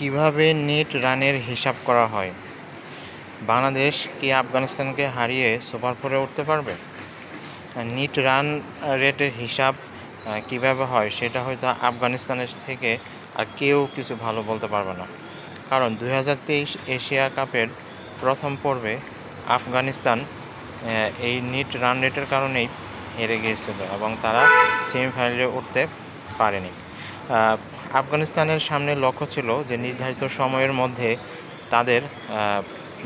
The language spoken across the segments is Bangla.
কিভাবে নেট রানের হিসাব করা হয়? বাংলাদেশ কি আফগানিস্তানকে হারিয়ে সুপার ফোরে উঠতে পারবে? নেট রান রেটের হিসাব কিভাবে হয় সেটা হয়তো আফগানিস্তানের থেকে আর কেউ কিছু ভালো বলতে পারবে না। কারণ 2023 এশিয়া কাপের প্রথম পর্বে আফগানিস্তান এই নেট রান রেটের কারণেই হেরে গিয়েছিল এবং তারা সেমিফাইনালে উঠতে পারেনি। আফগানিস্তানের সামনে লক্ষ্য ছিল যে নির্ধারিত সময়ের মধ্যে তাদের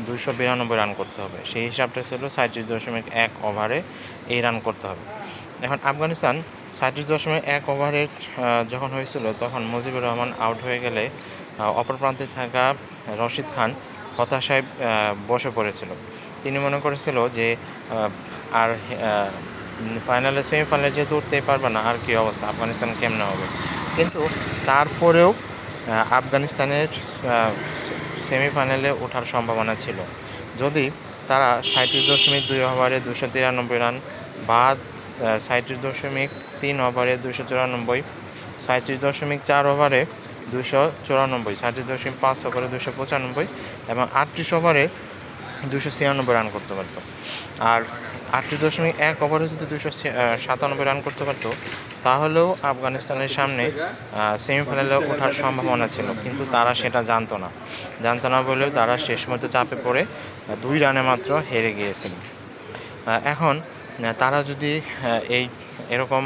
292 রান করতে হবে। সেই হিসাবটা ছিল 37.1 ওভারে এই রান করতে হবে। এখন আফগানিস্তান 37.1 ওভারের যখন হয়েছিল তখন মুজিবুর রহমান আউট হয়ে গেলে অপর প্রান্তে থাকা রশিদ খান হতাশায় বসে পড়েছিল। তিনি মনে করেছিল যে আর সেমিফাইনালে যেহেতু উঠতেই পারবে না, আর কী অবস্থা, আফগানিস্তান কেমনে হবে। কিন্তু তারপরেও আফগানিস্তানের সেমিফাইনালে ওঠার সম্ভাবনা ছিল যদি তারা 37.2 ওভারে 293 রান বা 37.3 ওভারে 294, 37.4 ওভারে 294, 37.5 ওভারে 295 এবং 38 ওভারে 296 রান করতে পারত। আর 38.1 ওভারে যদি 297 রান করতে পারত তাহলেও আফগানিস্তানের সামনে সেমিফাইনালে ওঠার সম্ভাবনা ছিল, কিন্তু তারা সেটা জানতো না বলেও তারা শেষ মধ্যে চাপে পড়ে 2 রানে মাত্র হেরে গিয়েছিল। এখন তারা যদি এরকম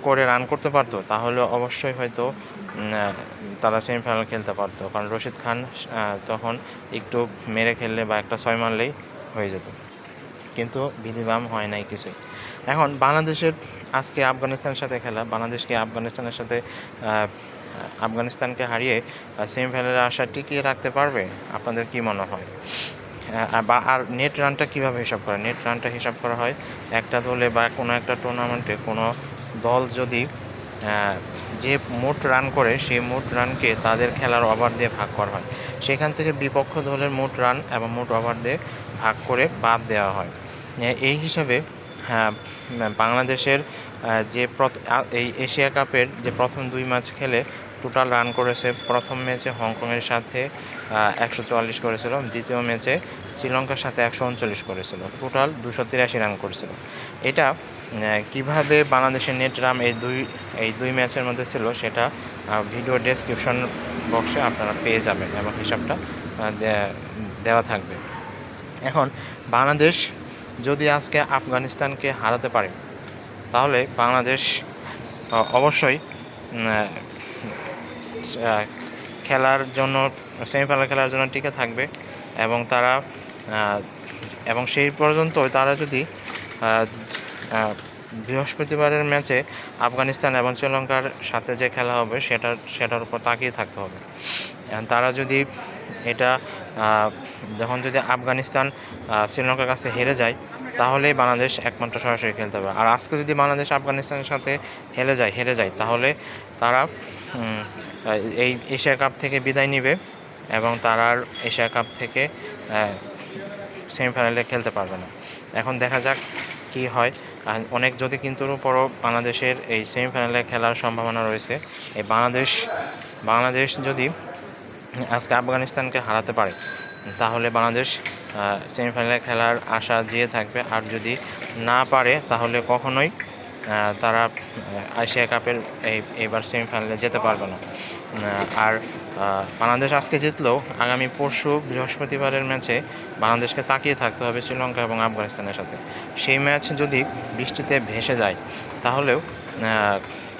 করে রান করতে পারতো তাহলে অবশ্যই হয়তো তারা সেমিফাইনাল খেলতে পারতো, কারণ রশিদ খান তখন একটু মেরে খেললে বা একটা 6 মারলেই হয়ে যেত। কিন্তু বিধিবাম হয় নাই কিছুই। এখন বাংলাদেশের আজকে আফগানিস্তানের সাথে খেলা, বাংলাদেশকে আফগানিস্তানের সাথে আফগানিস্তানকে হারিয়ে সেমিফাইনালে আশা টিকিয়ে রাখতে পারবে? আপনাদের কি মনে হয়? আর নেট রানটা কীভাবে হিসাব করে? নেট রানটা হিসাব করা হয় একটা দলে বা কোনো একটা টুর্নামেন্টে কোনো দল যদি যে মোট রান করে সেই মোট রানকে তাদের খেলার ওভার দিয়ে ভাগ করা হয়, সেখান থেকে বিপক্ষ দলের মোট রান এবং মোট ওভার দিয়ে ভাগ করে বাদ দেওয়া হয়। এই হিসাবে বাংলাদেশের যে এই এশিয়া কাপের যে প্রথম 2 ম্যাচ খেলে টোটাল রান করেছে, প্রথম ম্যাচে হংকংয়ের সাথে 144 করেছিল, দ্বিতীয় ম্যাচে শ্রীলঙ্কার সাথে 139 করেছিল, টোটাল 283 রান করেছিল। এটা কিভাবে বাংলাদেশের নেট রান এই দুই ম্যাচের মধ্যে ছিল সেটা ভিডিও ডেসক্রিপশন বক্সে আপনারা পেয়ে যাবেন এবং হিসাবটা দেওয়া থাকবে। এখন বাংলাদেশ যদি আজকে আফগানিস্তানকে হারাতে পারে তাহলে বাংলাদেশ অবশ্যই খেলার জন্য সেমিফাইনাল খেলার জন্য টিকে থাকবে এবং তারা এবং সেই পর্যন্ত তারা যদি বৃহস্পতিবারের ম্যাচে আফগানিস্তান এবং শ্রীলঙ্কার সাথে যে খেলা হবে সেটার উপর তাকিয়ে থাকতে হবে। তারা যদি যদি আফগানিস্তান শ্রীলঙ্কার কাছে হেরে যায় তাহলেই বাংলাদেশ একমাত্র সরাসরি খেলতে হবে। আর আজকে যদি বাংলাদেশ আফগানিস্তানের সাথে হেরে যায় তাহলে তারা এই এশিয়া কাপ থেকে বিদায় নেবে এবং তারা আর এশিয়া কাপ থেকে সেমিফাইনালে খেলতে পারবে না। এখন দেখা যাক কি হয়। অনেক যদি কিন্তু পরও বাংলাদেশের এই সেমিফাইনালে খেলার সম্ভাবনা রয়েছে। এই বাংলাদেশ যদি আজকে আফগানিস্তানকে হারাতে পারে তাহলে বাংলাদেশ সেমিফাইনালে খেলার আশা দিয়ে থাকবে। আর যদি না পারে তাহলে কখনোই তারা এশিয়া কাপের এইবার সেমিফাইনালে যেতে পারবে না। আর বাংলাদেশ আজকে জিতলেও আগামী পরশু বৃহস্পতিবারের ম্যাচে বাংলাদেশকে তাকিয়ে থাকতে হবে শ্রীলঙ্কা এবং আফগানিস্তানের সাথে। সেই ম্যাচ যদি বৃষ্টিতে ভেসে যায়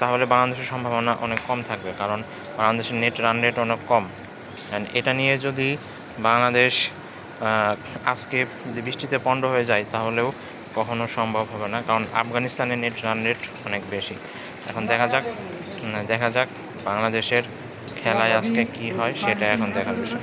তাহলে বাংলাদেশের সম্ভাবনা অনেক কম থাকবে, কারণ বাংলাদেশের নেট রান রেট অনেক কম। এটা নিয়ে যদি বাংলাদেশ আজকে যদি বৃষ্টিতে পণ্ড হয়ে যায় তাহলেও কখনো সম্ভব হবে না, কারণ আফগানিস্তানের নেট রান রেট অনেক বেশি। এখন দেখা যাক বাংলাদেশের খেলায় আজকে কি হয়, সেটা এখন দেখার বিষয়।